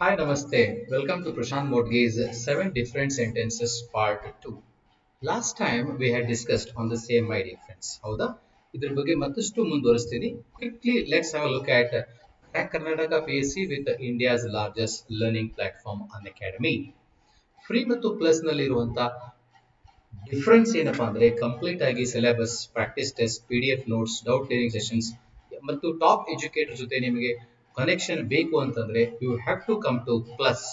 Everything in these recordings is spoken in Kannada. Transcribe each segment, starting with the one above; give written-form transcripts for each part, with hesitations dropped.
Hi, Namaste. Welcome to Prashant Motaga's 7 Different Sentences Part 2. Last time we had discussed on the same, my dear friends. ಹೌದಾ ಇದ್ರ ಬಗ್ಗೆ ಮತ್ತಷ್ಟು ಮುಂದುವರಿಸ್ತೀನಿ. Quickly, let's have a look at Crack Karnataka PSC with India's largest learning platform, Unacademy. Free ಮತ್ತು ಪ್ಲಸ್ ನಲ್ಲಿರುವಂತ ಡಿಫ್ರೆನ್ಸ್ ಏನಪ್ಪಾ ಅಂದ್ರೆ ಕಂಪ್ಲೀಟ್ ಆಗಿ syllabus, practice test, PDF notes, doubt clearing sessions ಮತ್ತು ಟಾಪ್ ಎಜುಕೇಟರ್ ಜೊತೆ ನಿಮಗೆ ಕನೆಕ್ಷನ್ ಬೇಕು ಅಂತಂದ್ರೆ you have to come to plus.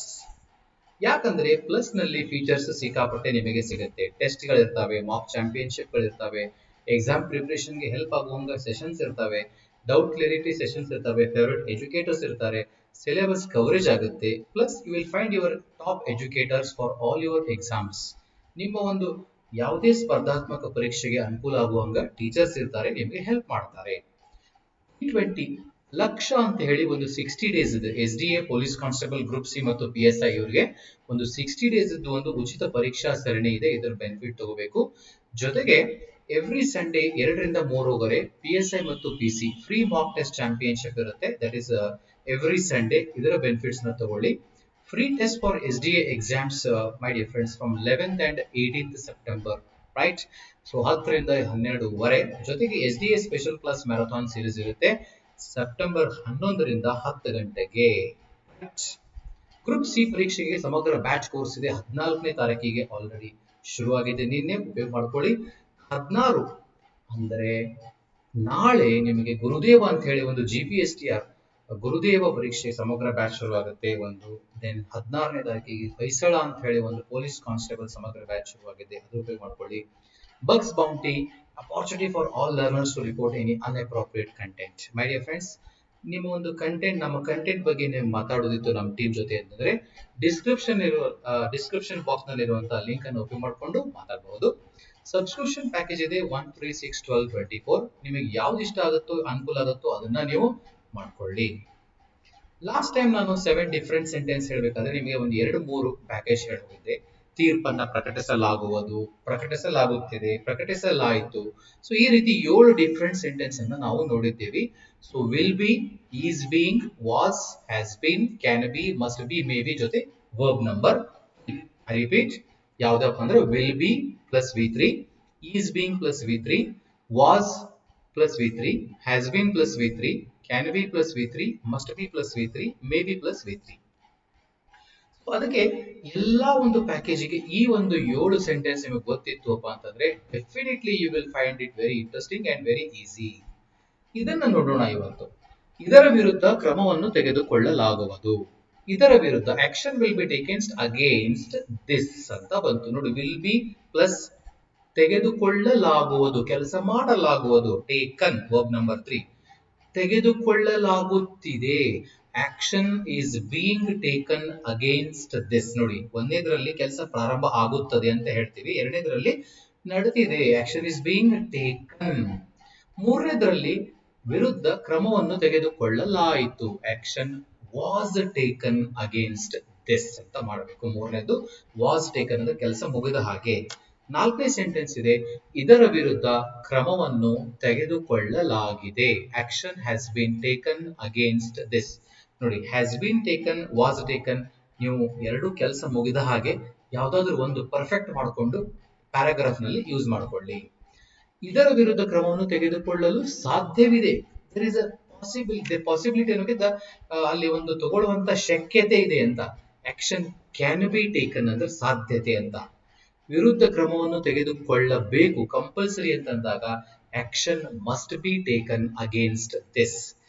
ಯಾಕಂದ್ರೆ ಪ್ಲಸ್ ನಲ್ಲಿ ಫೀಚರ್ಸ್ ಸಿಕ್ಕಾಪಟ್ಟೆ ನಿಮಗೆ ಸಿಗುತ್ತೆ. ಟೆಸ್ಟ್ ಗಳಿರ್ತವೆ, ಮಾಕ್ ಚಾಂಪಿಯನ್ಶಿಪ್ ಗಳಿರ್ತವೆ, ಎಕ್ಸಾಮ್ ಪ್ರಿಪರೇಷನ್ ಗೆ ಹೆಲ್ಪ್ ಆಗುವಂಗ ಸೆಷನ್ಸ್ ಇರ್ತವೆ, ಡೌಟ್ ಕ್ಲಿಯರಿಟಿ ಸೆಷನ್ಸ್ ಇರ್ತವೆ, ಫೇವರೇಟ್ ಎಜುಕೇಟರ್ಸ್ ಇರ್ತಾರೆ, ಸಿಲೆಬಸ್ ಕವರೇಜ್ ಆಗುತ್ತೆ. Plus you will find your top educators for all your exams. ನಿಮ್ಮ ಒಂದು ಯಾವುದೇ ಸ್ಪರ್ಧಾತ್ಮಕ ಪರೀಕ್ಷೆಗೆ ಅನುಕೂಲ ಆಗುವಂಗ ಟೀಚರ್ಸ್ ಇರ್ತಾರೆ, ನಿಮಗೆ ಹೆಲ್ಪ್ ಮಾಡ್ತಾರೆ. 20 ಲಕ್ಷ ಅಂತ ಹೇಳಿ ಒಂದು 60 ಡೇಸ್ ಇದೆ. SDA police constable group C ಮತ್ತು PSI ಇವರಿಗೆ ಒಂದು 60 ಡೇಸ್ ಒಂದು ಉಚಿತ ಪರೀಕ್ಷಾ ಸರಣಿ ಇದೆ. ಇದರ ಬೆನಿಫಿಟ್ ತಗೋಬೇಕು. ಜೊತೆಗೆ ಎವ್ರಿ ಸಂಡೇ 2 ರಿಂದ 3 PSI ಮತ್ತು PC free mock test championship ಇರುತ್ತೆ. That is every Sunday. ಇದರ ಬೆನಿಫಿಟ್ಸ್ ನ ತಗೊಳ್ಳಿ. Free test for SDA exams, my dear friends, from 11th and 18th September, right? So 10 ರಿಂದ 12 ಜೊತೆಗೆ SDA special class marathon series ಇರುತ್ತೆ ಸೆಪ್ಟೆಂಬರ್ 11ರಿಂದ 10 ಗಂಟೆಗೆ. ಗ್ರೂಪ್ ಸಿ ಪರೀಕ್ಷೆಗೆ ಸಮಗ್ರ ಬ್ಯಾಚ್ ಕೋರ್ಸ್ ಇದೆ. 14ನೇ ತಾರೀಕಿಗೆ ಆಲ್ರೆಡಿ ಶುರುವಾಗಿದೆ. ನಿನ್ನೆ ಉಪಯೋಗ ಮಾಡ್ಕೊಳ್ಳಿ. 16 ಅಂದರೆ ನಾಳೆ ನಿಮಗೆ ಗುರುದೇವ ಅಂತ ಹೇಳಿ ಒಂದು GPSTR ಗುರುದೇವ ಪರೀಕ್ಷೆ ಸಮಗ್ರ ಬ್ಯಾಚ್ ಶುರು ಆಗುತ್ತೆ ಒಂದು. ದೆನ್ 16ನೇ ತಾರೀಕಿಗೆ ಹೊಯ್ಸಳ ಅಂತ ಹೇಳಿ ಒಂದು ಪೊಲೀಸ್ ಕಾನ್ಸ್ಟೇಬಲ್ ಸಮಗ್ರ ಬ್ಯಾಚ್ ಶುರುವಾಗಿದೆ. ಅದು ಉಪಯೋಗ ಮಾಡ್ಕೊಳ್ಳಿ. Bugs bounty opportunity for all learners to report any unappropriate content. My dear friends, ನಿಮ್ಮ ಒಂದು ಕಂಟೆಂಟ್, ನಮ್ಮ ಕಂಟೆಂಟ್ ಬಗ್ಗೆ ನೀವು ಮಾತಾಡೋದಿತ್ತು ನಮ್ಮ ಟೀಮ್ ಜೊತೆ ಅಂತಂದ್ರೆ ಡಿಸ್ಕ್ರಿಪ್ಷನ್ ಬಾಕ್ಸ್ ನಲ್ಲಿರುವಂತಹ ಲಿಂಕ್ ಅನ್ನು ಓಪನ್ ಮಾಡಿಕೊಂಡು ಮಾತಾಡಬಹುದು. ಸಬ್ಸ್ಕ್ರಿಪ್ಷನ್ ಪ್ಯಾಕೇಜ್ ಇದೆ 1361224. ನಿಮಗೆ ಯಾವ್ದು ಇಷ್ಟ ಆಗುತ್ತೋ, ಅನುಕೂಲ ಆಗುತ್ತೋ ಅದನ್ನ ನೀವು ಮಾಡ್ಕೊಳ್ಳಿ. ಲಾಸ್ಟ್ ಟೈಮ್ ನಾನು 7 ಡಿಫರೆಂಟ್ ಸೆಂಟೆನ್ಸ್ ಹೇಳಬೇಕಾದ್ರೆ ನಿಮಗೆ ಒಂದು 2-3 ಪ್ಯಾಕೇಜ್ ಹೇಳಿದ್ದೆ. ತೀರ್ಪನ್ನ ಪ್ರಕಟಿಸಲಾಗುತ್ತಿದೆ, ಪ್ರಕಟಿಸಲಾಯಿತು. ಸೊ ಈ ರೀತಿ 7 ಡಿಫರೆಂಟ್ ಸೆಂಟೆನ್ಸ್ ಅನ್ನ ನಾವು ನೋಡಿದ್ದೇವೆ. So will be, is being, was, has been, can be, must be, may B ಜೊತೆ ವರ್ಬ್ ನಂಬರ್. ಐ ರಿಪೀಟ್, ಯಾವ್ದಪ್ಪ ಅಂದ್ರೆ will be plus V3, is being plus V3, was plus V3, has been plus V3, can be plus V3, must be plus V3, may be plus V3. ಅದಕ್ಕೆ ಎಲ್ಲಾ ಒಂದು ಪ್ಯಾಕೇಜಿಗೆ ಈ ಒಂದು 7 ಸೆಂಟೆನ್ಸ್ ನಿಮಗೆ ಗೊತ್ತಿತ್ತುಪ್ಪ ಅಂತಂದ್ರೆ definitely you will find it very interesting and very easy. ಇದನ್ನ ನೋಡೋಣ ಇವತ್ತು. ಇದರ ವಿರುದ್ಧ ಕ್ರಮವನ್ನು ತೆಗೆದುಕೊಳ್ಳಲಾಗುವುದು. ಇದರ ವಿರುದ್ಧ action will be taken against this ಅಂತ ಬಂತು ನೋಡಿ. ವಿಲ್ ಬಿ ಪ್ಲಸ್ ತೆಗೆದುಕೊಳ್ಳಲಾಗುವುದು, ಕೆಲಸ ಮಾಡಲಾಗುವುದು. Taken verb number 3. ತೆಗೆದುಕೊಳ್ಳಲಾಗುತ್ತಿದೆ, action is being taken against this. ನೋಡಿ, ಒಂದನೇದ್ರಲ್ಲಿ ಕೆಲಸ ಪ್ರಾರಂಭ ಆಗುತ್ತದೆ ಅಂತ ಹೇಳ್ತೀವಿ, ಎರಡನೇದ್ರಲ್ಲಿ ನಡೆದಿದೆ, ಆಕ್ಷನ್ ಈಸ್ ಬೀಯಿಂಗ್ ಟೇಕನ್. ಮೂರನೇದ್ರಲ್ಲಿ ವಿರುದ್ಧ ಕ್ರಮವನ್ನು ತೆಗೆದುಕೊಳ್ಳಲಾಯಿತು, action was taken against this ಅಂತ ಮಾಡಬೇಕು. ಮೂರನೇದು ವಾಸ್ ಟೇಕನ್ ಅಂದ್ರೆ ಕೆಲಸ ಮುಗಿದ ಹಾಗೆ. ನಾಲ್ಕನೇ ಸೆಂಟೆನ್ಸ್ ಇದೆ, ಇದರ ವಿರುದ್ಧ ಕ್ರಮವನ್ನು ತೆಗೆದುಕೊಳ್ಳಲಾಗಿದೆ, action has been taken against this. ನೋಡಿ, has been taken, was taken, ನೀವು ಎರಡು ಕೆಲಸ ಮುಗಿದ ಹಾಗೆ ಯಾವ್ದಾದ್ರು ಒಂದು ಪರ್ಫೆಕ್ಟ್ ಮಾಡಿಕೊಂಡು ಪ್ಯಾರಾಗ್ರಾಫ್ ನಲ್ಲಿ ಯೂಸ್ ಮಾಡಿಕೊಳ್ಳಿ. ಇದರ ವಿರುದ್ಧ ಕ್ರಮವನ್ನು ತೆಗೆದುಕೊಳ್ಳಲು ಸಾಧ್ಯವಿದೆ, ದರ್ ಇಸ್ ಅ ಪಾಸಿಬಿಲಿಟಿ ಅನ್ನೋಕ್ಕಿಂತ ಅಲ್ಲಿ ಒಂದು ತಗೊಳ್ಳುವಂತ ಶಕ್ಯತೆ ಇದೆ ಅಂತ. ಆಕ್ಷನ್ ಕ್ಯಾನ್ ಬಿ ಟೇಕನ್ ಅಂದ್ರೆ ಸಾಧ್ಯತೆ ಅಂತ. ವಿರುದ್ಧ ಕ್ರಮವನ್ನು ತೆಗೆದುಕೊಳ್ಳಬೇಕು, ಕಂಪಲ್ಸರಿ ಅಂತಂದಾಗ action must be taken against this.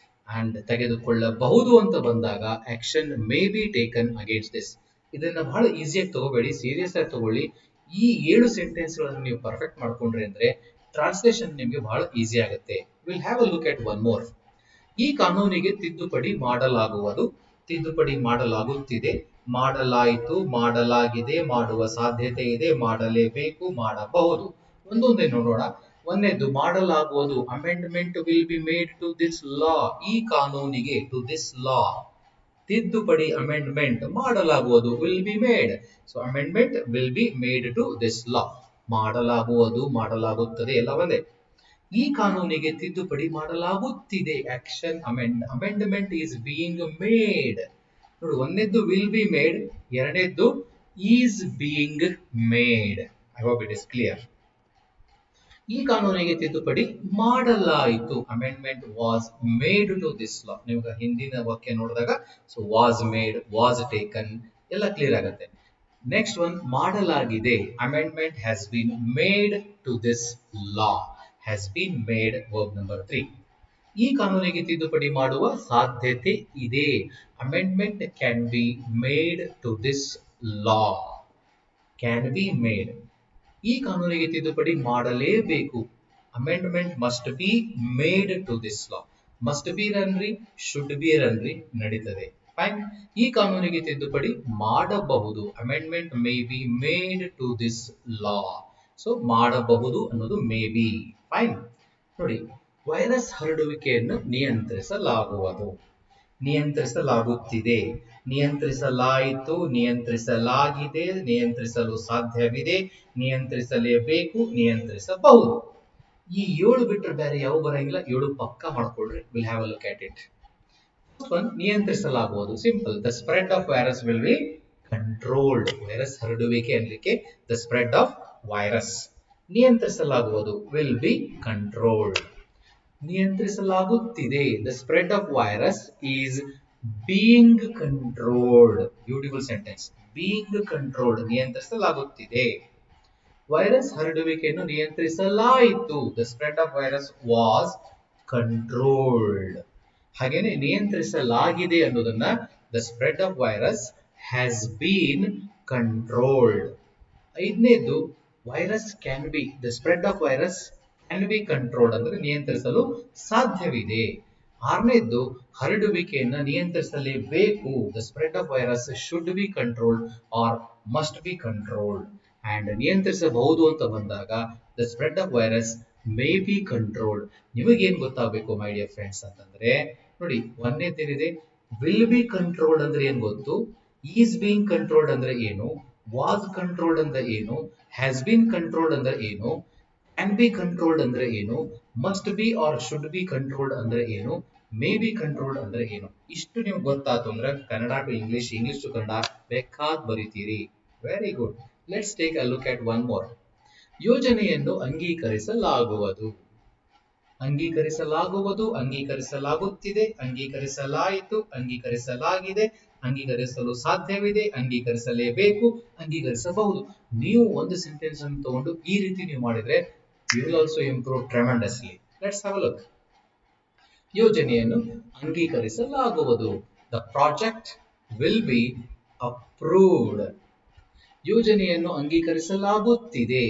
And ತೆಗೆದುಕೊಳ್ಳಬಹುದು ಅಂತ ಬಂದಾಗ action may be taken against this. ಇದನ್ನ ಬಹಳ ಈಸಿಯಾಗಿ ತಗೋಬೇಡಿ, ಸೀರಿಯಸ್ ಆಗಿ ತಗೊಳ್ಳಿ. ಈ 7 ಸೆಂಟೆನ್ಸ್ ಗಳನ್ನು ನೀವು ಪರ್ಫೆಕ್ಟ್ ಮಾಡ್ಕೊಂಡ್ರಿ ಅಂದ್ರೆ ಟ್ರಾನ್ಸ್ಲೇಷನ್ ನಿಮಗೆ ಬಹಳ ಈಸಿ ಆಗುತ್ತೆ. Will have a look at one more. ಈ ಕಾನೂನಿಗೆ ತಿದ್ದುಪಡಿ ಮಾಡಲಾಗುವುದು, ತಿದ್ದುಪಡಿ ಮಾಡಲಾಗುತ್ತಿದೆ, ಮಾಡಲಾಯಿತು, ಮಾಡಲಾಗಿದೆ, ಮಾಡುವ ಸಾಧ್ಯತೆ ಇದೆ, ಮಾಡಲೇಬೇಕು, ಮಾಡಬಹುದು. ಒಂದೊಂದೇ ನೋಡೋಣ. ಒಂದನೇದು ಮಾಡಲಾಗುವುದು, amendment will be made to this law. ಈ ಕಾನೂನಿಗೆ, ಟು ದಿಸ್ ಲಾ, ತಿದ್ದುಪಡಿ ಅಮೆಂಡ್ಮೆಂಟ್ ಮಾಡಲಾಗುವುದು, will be made. So amendment will be made to this law. ಮಾಡಲಾಗುವುದು, ಮಾಡಲಾಗುತ್ತದೆ ಎಲ್ಲ ಒಂದೇ. ಈ ಕಾನೂನಿಗೆ ತಿದ್ದುಪಡಿ ಮಾಡಲಾಗುತ್ತಿದೆ, action amendment is being made. ನೋಡಿ, ಒಂದನೇದ್ದು ವಿಲ್ ಬಿ ಮೇಡ್, ಎರಡನೇದ್ದು is being made. I hope it is clear. ಈ ಕಾನೂನಿಗೆ ತಿದ್ದುಪಡಿ ಮಾಡಲಾಯಿತು. Amendment was made to this law. ನಿಮ್ಗೆ ಹಿಂದಿನ ವಾಕ್ಯ ನೋಡಿದಾಗ so was made, was taken ಎಲ್ಲ ಕ್ಲಿಯರ್ ಆಗುತ್ತೆ. ನೆಕ್ಸ್ಟ್ ಒನ್ ಮಾಡಲಾಗಿದೆ. Amendment has been made to this law. Has been made verb number 3. ಈ ಕಾನೂನಿಗೆ ತಿದ್ದುಪಡಿ ಮಾಡುವ ಸಾಧ್ಯತೆ ಇದೆ. Amendment can be made to this law. Can be made. ಈ ಕಾನೂನಿಗೆ ತಿದ್ದುಪಡಿ ಮಾಡಲೇಬೇಕು. Amendment must be made to this law. Must be ರನ್ರಿ, ಶುಡ್ ಬಿ ರನ್ರಿ ನಡೀತದೆ. ಫೈನ್. ಈ ಕಾನೂನಿಗೆ ತಿದ್ದುಪಡಿ ಮಾಡಬಹುದು. Amendment may be made to this law. So ಮಾಡಬಹುದು ಅನ್ನೋದು ಮೇ ಬಿ. ಫೈನ್. ನೋಡಿ, ವೈರಸ್ ಹರಡುವಿಕೆಯನ್ನು ನಿಯಂತ್ರಿಸಲಾಗುವುದು. ನಿಯಂತ್ರಿಸಲಾಗುತ್ತಿದೆ, ನಿಯಂತ್ರಿಸಲಾಯಿತು, ನಿಯಂತ್ರಿಸಲಾಗಿದೆ, ನಿಯಂತ್ರಿಸಲು ಸಾಧ್ಯವಿದೆ, ನಿಯಂತ್ರಿಸಲೇಬೇಕು, ನಿಯಂತ್ರಿಸಬಹುದು. ಈ 7 ಬಿಟ್ಟರೆ ಬೇರೆ ಯಾವ ಬರಂಗಿಲ್ಲ. 7 ಪಕ್ಕ ಮಾಡ್ಕೊಳ್ರಿ. Will have a look at it. ನಿಯಂತ್ರಿಸಲಾಗುವುದು simple. The spread of virus will be controlled. Virus ಹರಡುವಿಕೆ ಅನ್ಲಿಕ್ಕೆ ದ ಸ್ಪ್ರೆಡ್ ಆಫ್ ವೈರಸ್. ನಿಯಂತ್ರಿಸಲಾಗುವುದು ವಿಲ್ ಬಿ ಕಂಟ್ರೋಲ್ಡ್. ನಿಯಂತ್ರಿಸಲಾಗುತ್ತಿದೆ. The spread of virus is being controlled. Beautiful sentence. Being controlled. ನಿಯಂತ್ರಿಸಲಾಗುತ್ತಿದೆ. ವೈರಸ್ ಹರಡುವಿಕೆಯನ್ನು ನಿಯಂತ್ರಿಸಲಾಯಿತು. The spread of virus was controlled. ಹಾಗೇನೆ ನಿಯಂತ್ರಿಸಲಾಗಿದೆ ಅನ್ನೋದನ್ನ the spread of virus has been controlled. ಐದನೇದು virus can be. The spread of virus can be controlled ಅಂದ್ರೆ ನಿಯಂತ್ರಿಸಲು ಸಾಧ್ಯವಿದೆ. ಆರನೇದ್ದು ಹರಡುವಿಕೆಯನ್ನು ನಿಯಂತ್ರಿಸಲೇಬೇಕು. The spread of virus should be controlled or must be controlled. And ನಿಯಂತ್ರಿಸಬಹುದು ಅಂತ ಬಂದಾಗ the spread of virus may be controlled. ನಿಮಗೇನ್ ಗೊತ್ತಾಗಬೇಕು ಮೈ ಡಿಯರ್ ಫ್ರೆಂಡ್ಸ್ ಅಂತಂದ್ರೆ, ನೋಡಿ, ಒಂದೇದೇನಿದೆ, ವಿಲ್ ಬಿ ಕಂಟ್ರೋಲ್ಡ್ ಅಂದ್ರೆ ಏನ್ ಗೊತ್ತು, ಈಸ್ ಬೀಯಿಂಗ್ ಕಂಟ್ರೋಲ್ಡ್ ಅಂದ್ರೆ ಏನು, ವಾಸ್ ಕಂಟ್ರೋಲ್ಡ್ ಅಂದ್ರೆ ಏನು, ಹ್ಯಾಸ್ ಬೀನ್ ಕಂಟ್ರೋಲ್ಡ್ ಅಂದ್ರೆ ಏನು, ಕ್ಯಾನ್ ಬಿ ಕಂಟ್ರೋಲ್ಡ್ ಅಂದ್ರೆ ಏನು, must be or should be controlled ಅಂದ್ರೆ ಏನು, ಮೇ ಬಿ ಕಂಟ್ರೋಲ್ಡ್ ಅಂದ್ರೆ ಏನು. ಇಷ್ಟು ನಿಮ್ಗೆ ಗೊತ್ತಾಯ್ತು ಅಂದ್ರೆ Kannada to English, English to Kannada ಬೇಕಾದ್ ಬರೀತೀರಿ. Very good. Let's take a look at one more. ಯೋಜನೆಯನ್ನು ಅಂಗೀಕರಿಸಲಾಗುವುದು. ಅಂಗೀಕರಿಸಲಾಗುವುದು, ಅಂಗೀಕರಿಸಲಾಗುತ್ತಿದೆ, ಅಂಗೀಕರಿಸಲಾಯಿತು, ಅಂಗೀಕರಿಸಲಾಗಿದೆ, ಅಂಗೀಕರಿಸಲು ಸಾಧ್ಯವಿದೆ, ಅಂಗೀಕರಿಸಲೇಬೇಕು, ಅಂಗೀಕರಿಸಬಹುದು. ನೀವು ಒಂದು ಸೆಂಟೆನ್ಸ್ ಅನ್ನು ತಗೊಂಡು ಈ ರೀತಿ ನೀವು ಮಾಡಿದ್ರೆ you will also improve tremendously. Let's have a look. ಯೋಜನೆಯನ್ನು ಅಂಗೀಕರಿಸಲಾಗುವುದು. The project will be approved. ಯೋಜನೆಯನ್ನು ಅಂಗೀಕರಿಸಲಾಗುತ್ತಿದೆ.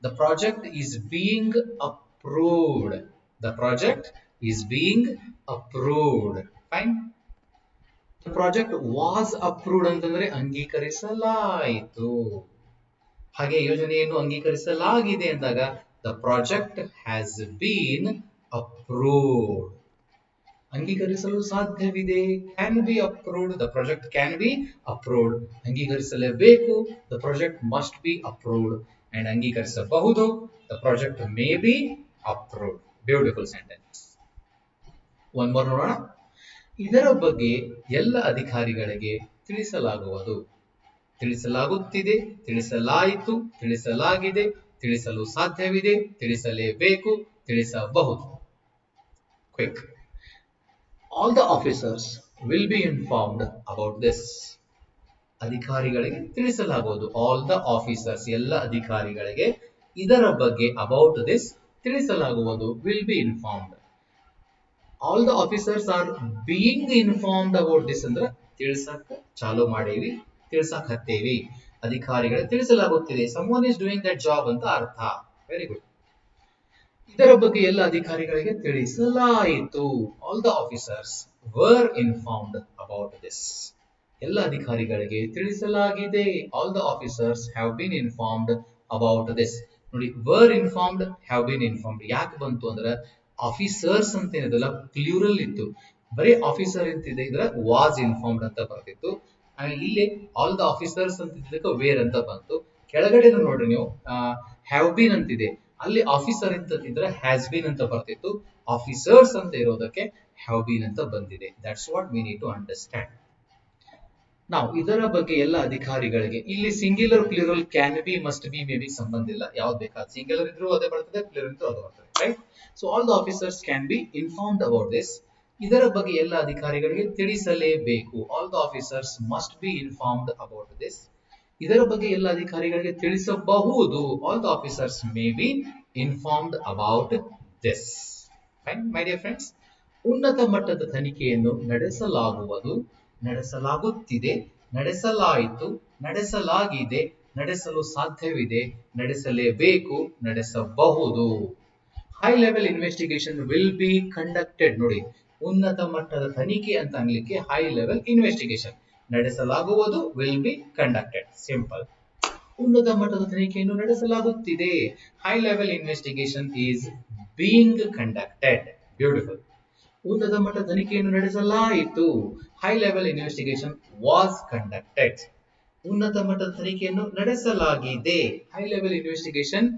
The project is being approved. The project is being approved. Fine. The project was approved ಅಂತಂದ್ರೆ ಅಂಗೀಕರಿಸಲಾಯಿತು. ಹಾಗೆ ಯೋಜನೆಯನ್ನು ಅಂಗೀಕರಿಸಲಾಗಿದೆ ಅಂದಾಗ the project has been approved. ಅಂಗೀಕರಿಸಲು ಸಾಧ್ಯವಿದೆ, can be approved. The project can be approved. ಅಂಗೀಕರಿಸಲೇಬೇಕು, the project must be approved. And ಅಂಗೀಕರಿಸಬಹುದು, the project may B approved. Beautiful sentence. One more ನೋಡೋಣ. ಇದರ ಬಗ್ಗೆ ಎಲ್ಲ ಅಧಿಕಾರಿಗಳಿಗೆ ತಿಳಿಸಲಾಗುವುದು. ತಿಳಿಸಲಾಗುತ್ತಿದೆ, ತಿಳಿಸಲಾಯಿತು, ತಿಳಿಸಲಾಗಿದೆ, ತಿಳಿಸಲು ಸಾಧ್ಯವಿದೆ, ತಿಳಿಸಲೇಬೇಕು, ತಿಳಿಸಬಹುದು. Quick. All the officers will be informed about this. ಅಧಿಕಾರಿಗಳಿಗೆ ತಿಳಿಸಲಾಗುವುದು. ಆಲ್ ದ ಆಫೀಸರ್ಸ್, ಎಲ್ಲ ಅಧಿಕಾರಿಗಳಿಗೆ ಇದರ ಬಗ್ಗೆ ಅಬೌಟ್ ದಿಸ್ ತಿಳಿಸಲಾಗುವುದು. Will be informed. All the officers are being informed about this ಅಂದ್ರೆ ತಿಳ್ಸಕ್ ಚಾಲೂ ಮಾಡೀವಿ, ತಿಳ್ಸಕ್ ಹತ್ತೇವಿ. ಅಧಿಕಾರಿಗಳಿಗೆ ತಿಳಿಸಲಾಗುತ್ತಿದೆ. Someone is doing that job ಅಂತ ಅರ್ಥ. Very good. ಇದರ ಬಗ್ಗೆ ಎಲ್ಲ ಅಧಿಕಾರಿಗಳಿಗೆ ತಿಳಿಸಲಾಯಿತು. All the officers were informed about this. ಎಲ್ಲ ಅಧಿಕಾರಿಗಳಿಗೆ ತಿಳಿಸಲಾಗಿದೆ. All the officers have been informed about this. ನೋಡಿ, were informed, have been informed ಯಾಕೆ ಬಂತು ಅಂದ್ರೆ ಆಫೀಸರ್ಸ್ ಅಂತ ಏನಿದೆಲ್ಲ ಪ್ಲೂರಲ್ ಇತ್ತು. ಬರೀ ಆಫೀಸರ್ ಅಂತಿದೆ ಇದ್ರೆ ವಾಸ್ ಇನ್ಫಾರ್ಮ್ಡ್ ಅಂತ ಬರ್ತಿತ್ತು. ಆಮೇಲೆ ಇಲ್ಲಿ ಆಲ್ ದ ಆಫೀಸರ್ಸ್ ಅಂತ ಇದ್ದಕ್ಕೆ ವೇರ್ ಅಂತ ಬಂತು. ಕೆಳಗಡೆ ನೋಡ್ರಿ ನೀವು ಹ್ಯಾವ್ ಬೀನ್ ಅಂತಿದೆ, ಅಲ್ಲಿ ಆಫೀಸರ್ ಅಂತ ಇದ್ರೆ ಹ್ಯಾಸ್ ಬೀನ್ ಅಂತ ಬರ್ತಿತ್ತು. ಆಫೀಸರ್ಸ್ ಅಂತ ಇರೋದಕ್ಕೆ ಹ್ಯಾವ್ ಬೀನ್ ಅಂತ ಬಂದಿದೆ. That's what we need to understand. ನಾವು ಇದರ ಬಗ್ಗೆ ಎಲ್ಲ ಅಧಿಕಾರಿಗಳಿಗೆ ಇಲ್ಲಿ singular plural can be must be may be ಸಂಬಂಧ ಇಲ್ಲ, ಯಾವ್ದು ಬೇಕಾದ ಸಿಂಗ್ಯುಲರ್ ಇದ್ರೂ ಅದೇ ಬರ್ತದೆ, ಪ್ಲೂರಲ್ ಇದ್ರೂ ಅದು ಬರ್ತದೆ, right. So all the officers can be informed about this. ಇದರ ಬಗ್ಗೆ ಎಲ್ಲ ಅಧಿಕಾರಿಗಳಿಗೆ ತಿಳಿಸಲೇಬೇಕು. All the officers must be informed about this. ಇದರ ಬಗ್ಗೆ ಎಲ್ಲ ಅಧಿಕಾರಿಗಳಿಗೆ ತಿಳಿಸಬಹುದು. All the officers may be informed about this. Fine my dear friends. ಉನ್ನತ ಮಟ್ಟದ ತನಿಖೆಯನ್ನು ನಡೆಸಲಾಗುವುದು, ನಡೆಸಲಾಗುತ್ತಿದೆ, ನಡೆಸಲಾಯಿತು, ನಡೆಸಲಾಗಿದೆ, ನಡೆಸಲು ಸಾಧ್ಯವಿದೆ, ನಡೆಸಲೇಬೇಕು, ನಡೆಸಬಹುದು. High level investigation will be conducted. ನೋಡಿ, ಉನ್ನತ ಮಟ್ಟದ ತನಿಖೆ ಅಂತ ಅನ್ಲಿಕ್ಕೆ ಹೈ ಲೆವೆಲ್ ಇನ್ವೆಸ್ಟಿಗೇಷನ್, ನಡೆಸಲಾಗುವುದು ವಿಲ್ ಬಿ ಕಂಡಕ್ಟೆಡ್, ಸಿಂಪಲ್. ಉನ್ನತ ಮಟ್ಟದ ತನಿಖೆಯನ್ನು ನಡೆಸಲಾಗುತ್ತಿದೆ. High level investigation is being conducted. Beautiful. ಉನ್ನತ ಮಟ್ಟದ ತನಿಖೆಯನ್ನು ನಡೆಸಲಾಯಿತು. High level investigation was conducted. ಉನ್ನತ ಮಟ್ಟದ ತನಿಖೆಯನ್ನು ನಡೆಸಲಾಗಿದೆ. High level investigation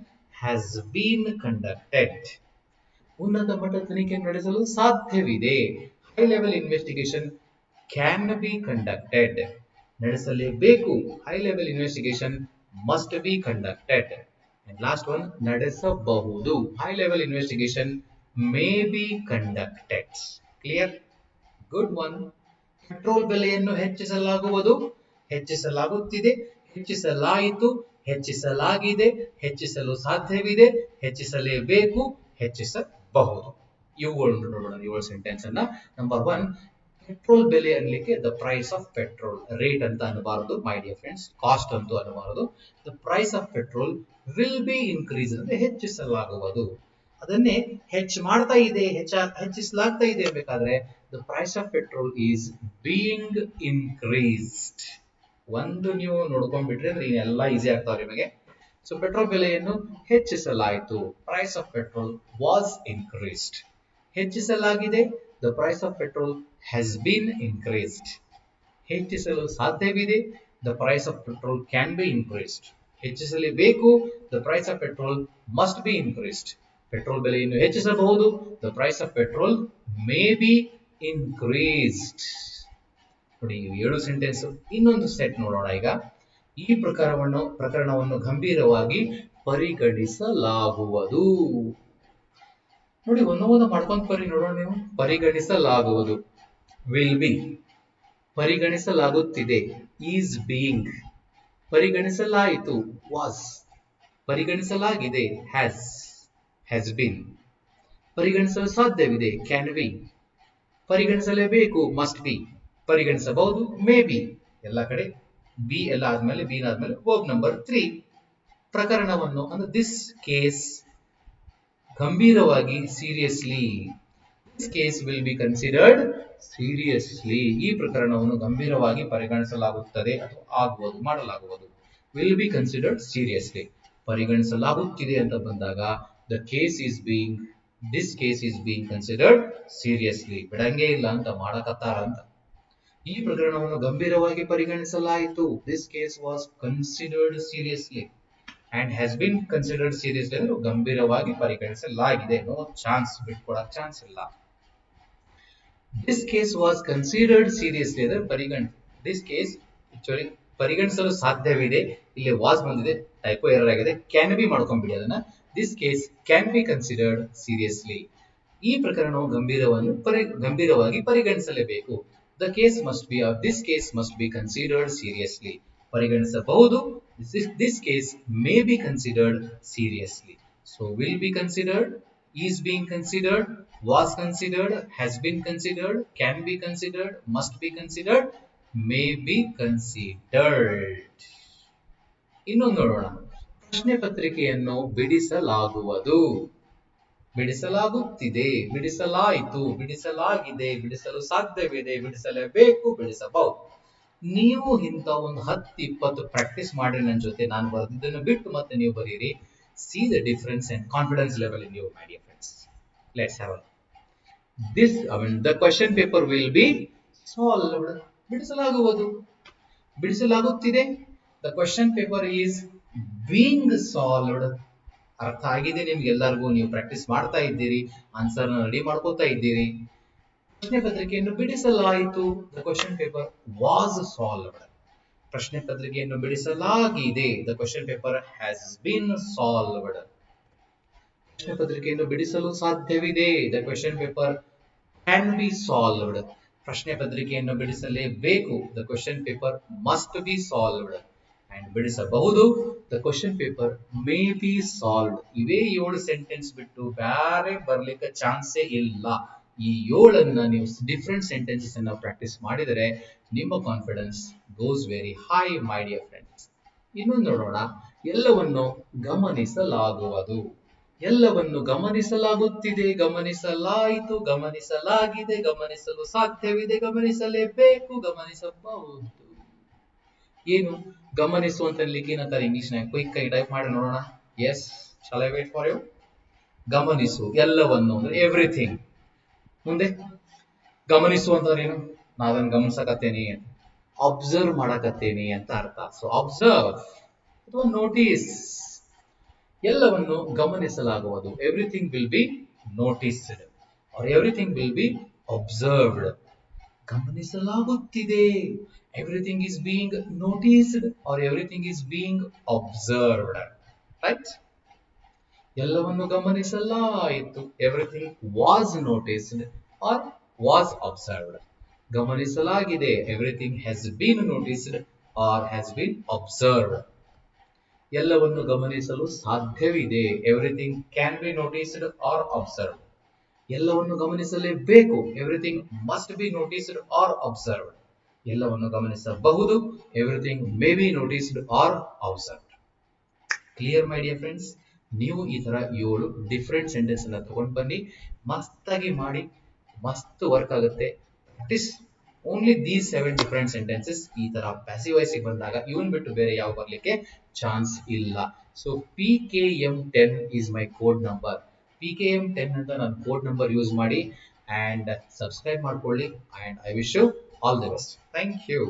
has been conducted. ಉನ್ನತ ಮಟ್ಟದ ತನಿಖೆಯನ್ನು ನಡೆಸಲು ಸಾಧ್ಯವಿದೆ. High level investigation can be conducted. ನಡೆಸಲೇಬೇಕು. High level investigation must be conducted. And last one, ನಡೆಸಬಹುದು. High level investigation may be conducted. Clear? Good one. Petrol ಬೆಲೆಯನ್ನು ಹೆಚ್ಚಿಸಲಾಗುವುದು, ಹೆಚ್ಚಿಸಲಾಗುತ್ತಿದೆ, ಹೆಚ್ಚಿಸಲಾಯಿತು, ಹೆಚ್ಚಿಸಲಾಗಿದೆ, ಹೆಚ್ಚಿಸಲು ಸಾಧ್ಯವಿದೆ, ಹೆಚ್ಚಿಸಲೇಬೇಕು, ಹೆಚ್ಚಿಸಬಹುದು. ಇವುಗಳನ್ನು ನೋಡೋಣ, 7 ಸೆಂಟೆನ್ಸ್ ಅನ್ನ. ನಂಬರ್ 1, ಪೆಟ್ರೋಲ್ ಬೆಲೆ ಅನ್ಲಿಕ್ಕೆ the price of petrol, rate ಅಂತ ಅನ್ನಬಾರದು ಮೈ ಡಿಯರ್ ಫ್ರೆಂಡ್ಸ್, ಕಾಸ್ಟ್ ಅಂತೂ ಅನ್ನಬಾರದು. The price of petrol will be increase ಅಂದ್ರೆ ಹೆಚ್ಚಿಸಲಾಗುವುದು. ಅದನ್ನೇ ಹೆಚ್ಚು ಮಾಡ್ತಾ ಇದೆ, ಹೆಚ್ಚಿಸಲಾಗ್ತಾ ಇದೆ ಬೇಕಾದ್ರೆ the price of petrol is being increased. ಒಂದು ನೀವು ನೋಡ್ಕೊಂಡ್ಬಿಟ್ರೆ ಅಂದ್ರೆ ಎಲ್ಲ ಈಸಿ ಆಗ್ತಾವ್ರಿ ನಿಮಗೆ. ಸೊ ಪೆಟ್ರೋಲ್ ಬೆಲೆಯನ್ನು ಹೆಚ್ಚಿಸಲಾಯಿತು, price of petrol was increased. ಹೆಚ್ಚಿಸಲಾಗಿದೆ, the price of petrol has been increased. ಹೆಚ್ಚಿಸಲು ಸಾಧ್ಯವಿದೆ, the price of petrol can be increased. ಹೆಚ್ಚಿಸಲೇಬೇಕು, the price of petrol must be increased. Petrol ಬೆಲೆಯನ್ನು ಹೆಚ್ಚಿಸಬಹುದು, the price of petrol may be increased. ನೋಡಿ, 7 ಸೆಂಟೆನ್ಸ್. ಇನ್ನೊಂದು ಸೆಟ್ ನೋಡೋಣ ಈಗ. ಈ ಪ್ರಕರಣವನ್ನು ಗಂಭೀರವಾಗಿ ಪರಿಗಣಿಸಲಾಗುವುದು. ನೋಡಿ, ಒಂದೊಂದು ಮಾಡ್ಕೊಂಡ್ ನೋಡೋಣ ನೀವು. ಪರಿಗಣಿಸಲಾಗುವುದು ವಿಲ್ ಬಿ, ಪರಿಗಣಿಸಲಾಗುತ್ತಿದೆ ಈಸ್ ಬೀಯಿಂಗ್, ಪರಿಗಣಿಸಲಾಯಿತು ವಾಸ್, ಪರಿಗಣಿಸಲಾಗಿದೆ ಹ್ಯಾಸ್ ಬೀನ್, ಪರಿಗಣಿಸಲು ಸಾಧ್ಯವಿದೆ ಕ್ಯಾನ್ ಬಿ, ಪರಿಗಣಿಸಲೇಬೇಕು ಮಸ್ಟ್ ಬಿ, ಪರಿಗಣಿಸಬಹುದು ಮೇ ಬಿ. ಎಲ್ಲ ಕಡೆ ಬಿ ಎಲ್ಲ ಆದ್ಮೇಲೆ, ಬಿ ಆದ್ಮೇಲೆ ವರ್ಬ್ ನಂಬರ್ 3. ಪ್ರಕರಣವನ್ನು ಅಂದ್ರೆ ದಿಸ್ ಕೇಸ್ ಗಂಭೀರವಾಗಿ, seriously, this case will be considered seriously. ಈ ಪ್ರಕರಣವನ್ನು ಗಂಭೀರವಾಗಿ ಪರಿಗಣಿಸಲಾಗುತ್ತದೆ ಅಥವಾ ಆಗುವುದು, ಮಾಡಲಾಗುವುದು. Will be considered seriously. ಪರಿಗಣಿಸಲಾಗುತ್ತಿದೆ ಅಂತ ಬಂದಾಗ the case is being, this case is being considered seriously. ಬಿಡಂಗೇ ಇಲ್ಲ ಅಂತ, ಮಾಡಕತ್ತಾರ ಅಂತ. ಈ ಪ್ರಕರಣವನ್ನು ಗಂಭೀರವಾಗಿ ಪರಿಗಣಿಸಲಾಯಿತು, this case was considered seriously. and has been considered seriously ಅಂದ್ರೆ ಗಂಭೀರವಾಗಿ ಪರಿಗಣಿಸಲಾಗಿದೆ. ನೋ ಚಾನ್ಸ್, ಬಿಟ್ಕೊಡಕ್ ಚಾನ್ಸ್ ಇಲ್ಲ. This case was considered seriously ಅಂದ್ರೆ ದಿಸ್ ಕೇಸ್ ಆಕ್ಚುಲಿ ಪರಿಗಣಿಸಲು ಸಾಧ್ಯವಿದೆ, ಇಲ್ಲಿ ವಾಸ್ ಬಂದಿದೆ, ಟೈಪೋ ಎರರ್ ಆಗಿದೆ, ಕ್ಯಾನ್ ಬಿ ಮಾಡ್ಕೊಂಡ್ಬಿಡಿ ಅದನ್ನ. This case can be considered seriously. ಈ ಪ್ರಕರಣವು ಗಂಭೀರವಾಗಿ ಪರಿಗಣಿಸಲೇಬೇಕು. The case must be, this case must be considered seriously. ಪರಿಗಣಿಸಬಹುದು, this case may be considered seriously. So will be considered, is being considered, was considered, has been considered, can be considered, must be considered, may be considered. ಇನ್ನೊಂದು ನೋಡೋಣ. ಪ್ರಶ್ನೆ ಪತ್ರಿಕೆಯನ್ನು ಬಿಡಿಸಲಾಗುವುದು, ಬಿಡಿಸಲಾಗುತ್ತಿದೆ, ಬಿಡಿಸಲಾಯಿತು, ಬಿಡಿಸಲಾಗಿದೆ, ಬಿಡಿಸಲು ಸಾಧ್ಯವಿದೆ, ಬಿಡಿಸಲೇಬೇಕು, ಬಿಡಿಸಬಹುದು. ನೀವು ಇಂಥ ಒಂದು 10-20 ಪ್ರಾಕ್ಟೀಸ್ ಮಾಡಿ ನನ್ನ ಜೊತೆ, ನಾನು ಬರೆದಿದ್ದನ್ನು ಬಿಟ್ಟು ಮತ್ತೆ ನೀವು ಬರೀರಿ. See the difference and confidence level in you my dear friends. Let's have this. The question paper will be solved. ಬಿಡಿಸಲಾಗುವುದು, ಬಿಡಿಸಲಾಗುತ್ತಿದೆ. The question paper is being solved. ಅರ್ಥ ಆಗಿದೆ ನಿಮ್ಗೆಲ್ಲರಿಗೂ, ನೀವು ಪ್ರಾಕ್ಟೀಸ್ ಮಾಡ್ತಾ ಇದ್ದೀರಿ, ಆನ್ಸರ್ನ ರೆಡಿ ಮಾಡ್ಕೋತಾ ಇದ್ದೀರಿ. ಪ್ರಶ್ನೆ ಪತ್ರಿಕೆಯನ್ನು ಬಿಡಿಸಲಾಯಿತು. The question paper was solved. ಪ್ರಶ್ನೆ ಪತ್ರಿಕೆಯನ್ನು ಬಿಡಿಸಲಾಗಿದೆ. The question paper has been solved. ಪ್ರಶ್ನೆ ಪತ್ರಿಕೆಯನ್ನು ಬಿಡಿಸಲು ಸಾಧ್ಯವಿದೆ. The question paper can be solved. ಪ್ರಶ್ನೆ ಪತ್ರಿಕೆಯನ್ನು ಬಿಡಿಸಲೇಬೇಕು. The question paper must be solved. And ಬಿಡಿಸಬಹುದು. The question paper may be solved. ಇವೇ 7 ಸೆಂಟೆನ್ಸ್ ಬಿಟ್ಟು ಬೇರೆ ಬರ್ಲಿಕ್ಕೆ ಚಾನ್ಸೇ ಇಲ್ಲ. ಈ 7ಅನ್ನ ನೀವು ಡಿಫ್ರೆಂಟ್ ಸೆಂಟೆನ್ಸಸ್ ಅನ್ನ ಪ್ರಾಕ್ಟೀಸ್ ಮಾಡಿದರೆ ನಿಮ್ಮ ಕಾನ್ಫಿಡೆನ್ಸ್ ಗೋಸ್ ವೆರಿ ಹೈ ಮೈ ಡಿಯರ್ ಫ್ರೆಂಡ್ಸ್. ಇನ್ನೊಂದು ನೋಡೋಣ. ಎಲ್ಲವನ್ನು ಗಮನಿಸಲಾಗುವುದು. ಎಲ್ಲವನ್ನು ಗಮನಿಸಲಾಗುತ್ತಿದೆ, ಗಮನಿಸಲಾಯಿತು, ಗಮನಿಸಲಾಗಿದೆ, ಗಮನಿಸಲು ಸಾಧ್ಯವಿದೆ, ಗಮನಿಸಲೇಬೇಕು, ಗಮನಿಸಬಹುದು. ಏನು ಗಮನಿಸು ಅಂತ ಅನ್ಲಿಕ್ಕೆ ಏನಂತಾರೆ ಇಂಗ್ಲಿಷ್ನಾಗ? ಕ್ವಿಕ್ ಆಗಿ ಟೈಪ್ ಮಾಡಿ ನೋಡೋಣ. Yes, shall I wait for you? ಗಮನಿಸು ಎಲ್ಲವನ್ನು ಅಂದ್ರೆ ಎವ್ರಿಥಿಂಗ್. ಮುಂದೆ ಗಮನಿಸು ಅಂತಂದ್ರೆ ಏನು? ನಾವನ್ ಗಮನಿಸಕತ್ತೇನಿ, ಅಬ್ಸರ್ವ್ ಮಾಡಕತ್ತೇನಿ ಅಂತ ಅರ್ಥ. ಸೊ ಅಬ್ಸರ್ವ್ ಅಥವಾ ನೋಟಿಸ್. ಎಲ್ಲವನ್ನು ಗಮನಿಸಲಾಗುವುದು. Everything will be noticed or everything will be observed. ಗಮನಿಸಲಾಗುತ್ತಿದೆ. Everything is being noticed or everything is being observed. Right? ಎಲ್ಲವನ್ನು ಗಮನಿಸಲಾಯಿತು. Everything was noticed or was observed. ಗಮನಿಸಲಾಗಿದೆ. Everything has been noticed or has been observed. ಎಲ್ಲವನ್ನು ಗಮನಿಸಲು ಸಾಧ್ಯವಿದೆ. Everything can be noticed or observed. ಎಲ್ಲವನ್ನು ಗಮನಿಸಲೇಬೇಕು. Everything must be noticed or observed. ಎಲ್ಲವನ್ನು ಗಮನಿಸಬಹುದು. Everything may be noticed or observed. Clear my dear friends? ನೀವು ಈ ತರ 7 ಡಿಫ್ರೆಂಟ್ ಸೆಂಟೆನ್ಸ್ ಅನ್ನ ತಗೊಂಡು ಬನ್ನಿ, ಮಸ್ತಾಗಿ ಮಾಡಿ. ಮಸ್ತ್ ವರ್ಕ್ ಆಗುತ್ತೆ. Practice only these 7 different sentences. ಈ ತರ ಪ್ಯಾಸಿವ್ ವಾಯ್ಸ್ ಬಂದಾಗ ಇವನ್ ಬಿಟ್ಟು ಬೇರೆ ಯಾವ ಬರ್ಲಿಕ್ಕೆ ಚಾನ್ಸ್ ಇಲ್ಲ. So PKM10 is my code number. PKM10 ಅಂತ ನಾನು ಕೋಡ್ ನಂಬರ್ ಯೂಸ್ ಮಾಡಿ ಅಂಡ್ ಸಬ್ಸ್ಕ್ರೈಬ್ ಮಾಡ್ಕೊಳ್ಳಿ. And I wish you all the best. Thank you.